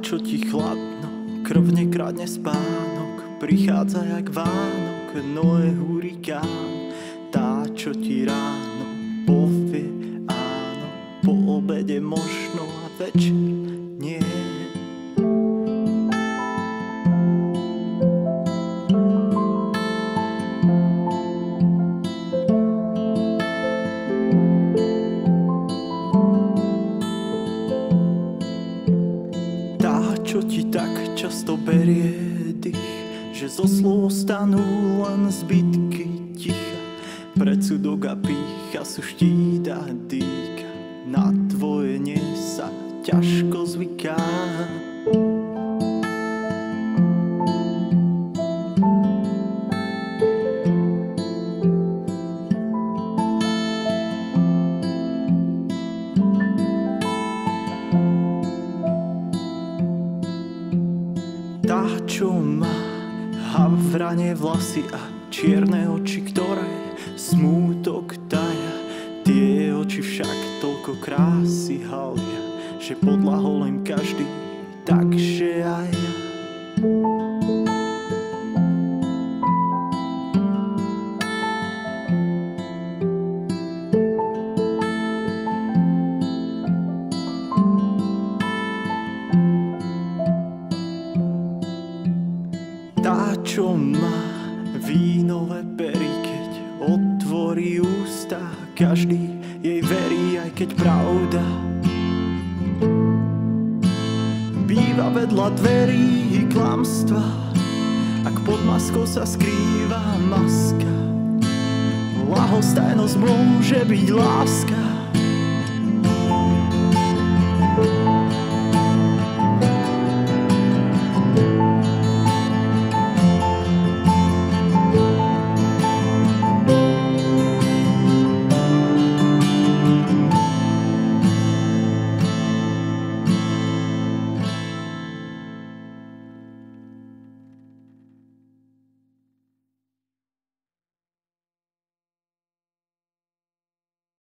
čo ti chladno, krv nekradne spánok, prichádza jak Vánok, Noé hurikán. Tá, čo ti ráno povie áno, po obede možno a večer nie. Čo ti tak často berie dých, že zo slov stanú len zbytky ticha. Predsudok a pýcha sú štít a dýka, na tvoje nie sa ťažko zvyká. Tá, čo má havranie vlasy a čierne oči, ktoré smútok taja. Tie oči však toľko krásy halia, že podľahol im každý, takže aj ja. Tá, čo má vínové pery, keď otvorí ústa, každý jej verí, aj keď pravda býva vedľa dverí klamstva. Ak pod maskou sa skrýva maska, ľahostajnosť môže byť láska.